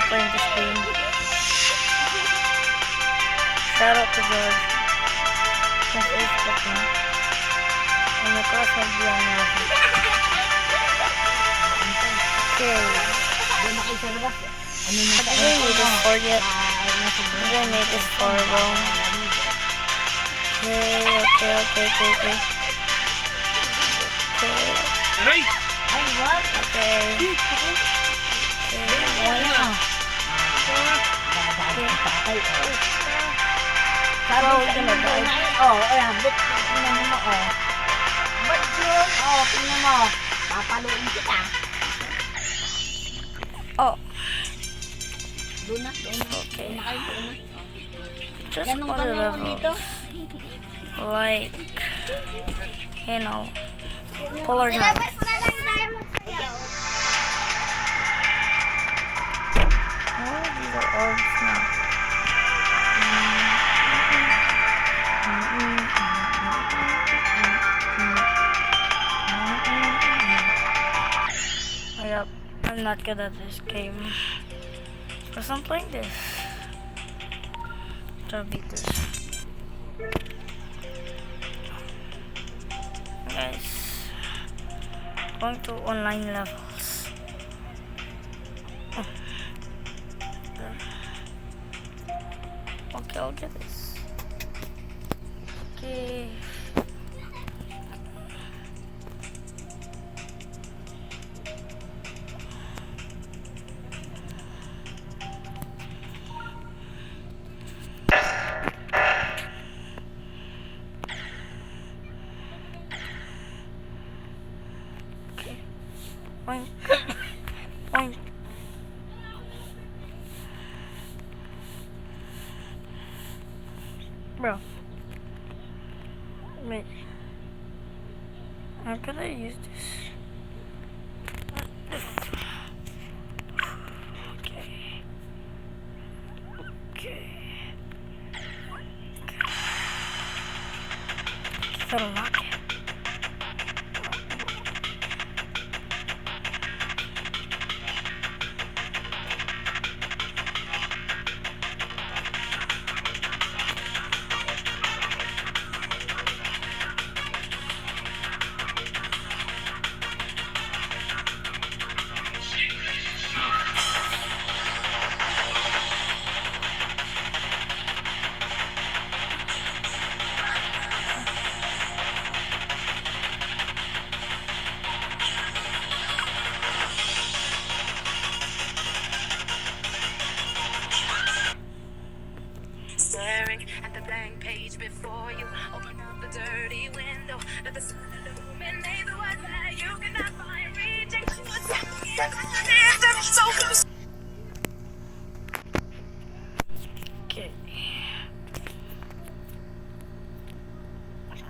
playing this game. Shout out to George. From Facebook na. And the class might be on natin. Okay. I didn't need this for yet. I didn't need this for though. Okay. Aray! Okay. How are we gonna die? Oh, ayan. Tingnan mo, oh. Ba't yun? Oh, tingnan mo. Papaluin kita. Oh, Doon na. okay. Doon na kayo, doon na. Just Ganun one ka naman dito. level. Like, you know, polar jump. Oh, these are orbs now. Yep, I'm not good at this game. Because I'm playing this. Try to beat this. Guys, going to online levels. Oh. There. Okay, I'll get this. Okay. Point. Point. Bro. Wait. How could I use this? Okay. Gotta lock it. Staring at the blank page before you. Open up the dirty window. Let the sun illuminate the words that you cannot find. Reaching to so close. Okay.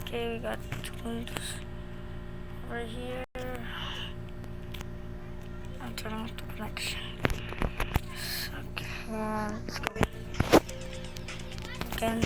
Okay, we got tools right here. I'm turning off the connection. Okay, let's go. Again.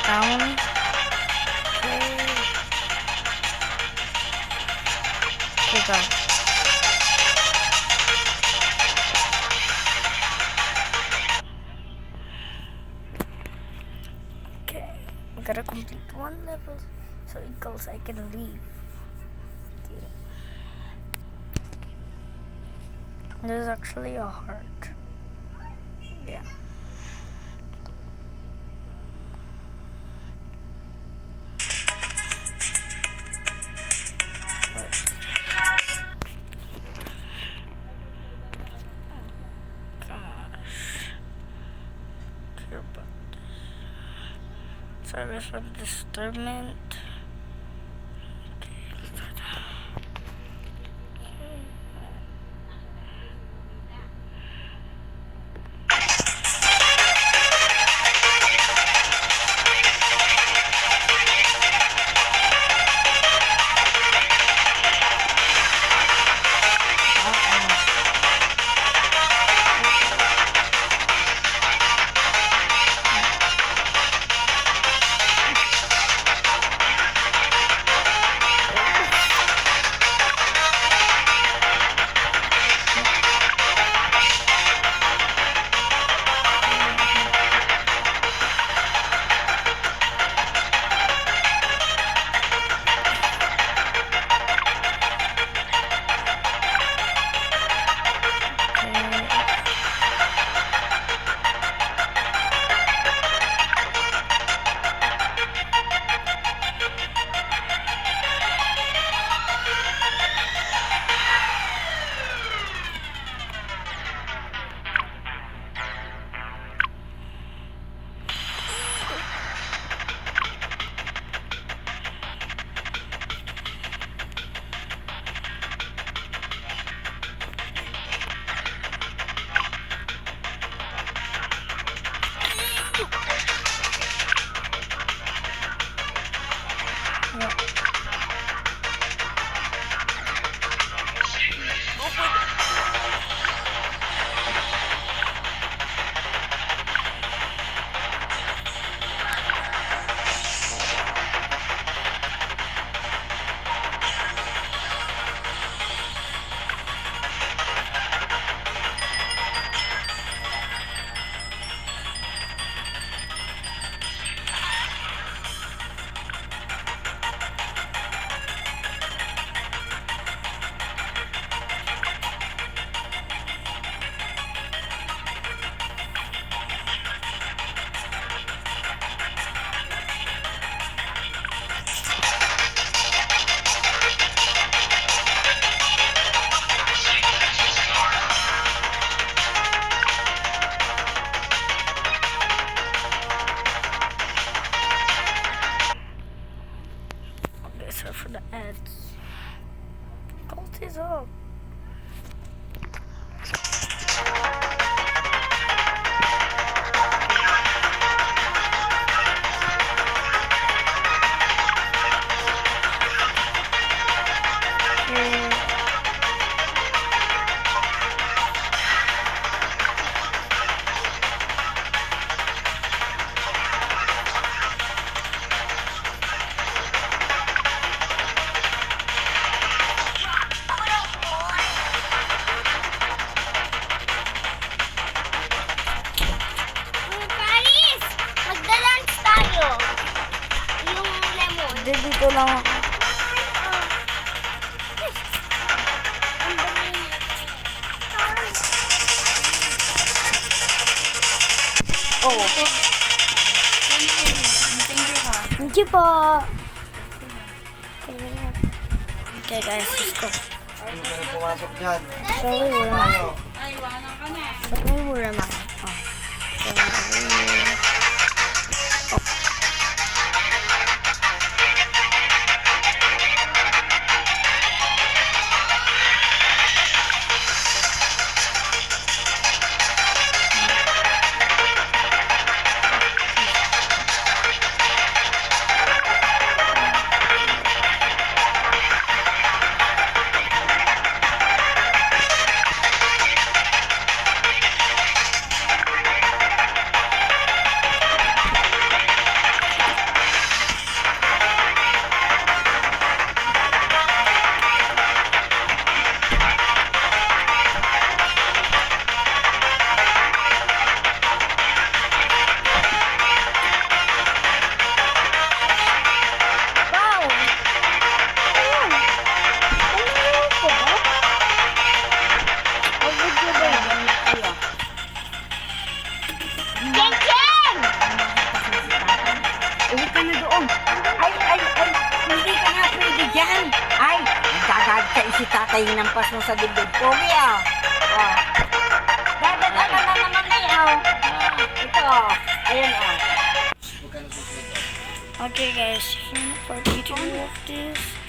down. Okay. Okay, go. Okay, I gotta complete one level so it goes I can leave. Okay. There's actually a heart. Yeah. Sorry for the disturbance. Sorry for the ads. Cult is up. Paris! Magda-lunch tayo. Yung lemon. Dito lang ako. Oh. Thank you po. Okay guys, let's go. Ano ka na pumasok dyan? Sorry, wala na. Ano? Sorry, wala na. Oh. Sorry. doon. Ay, hindi ka nga pwede dyan. Ay, nagdadad ka si tatay ng pas mo sa dibdib. Pogi ah. Oh. Dadad na naman eh, oh. Ito, oh. Ayun, oh. Okay guys, if you're not for teaching me of this,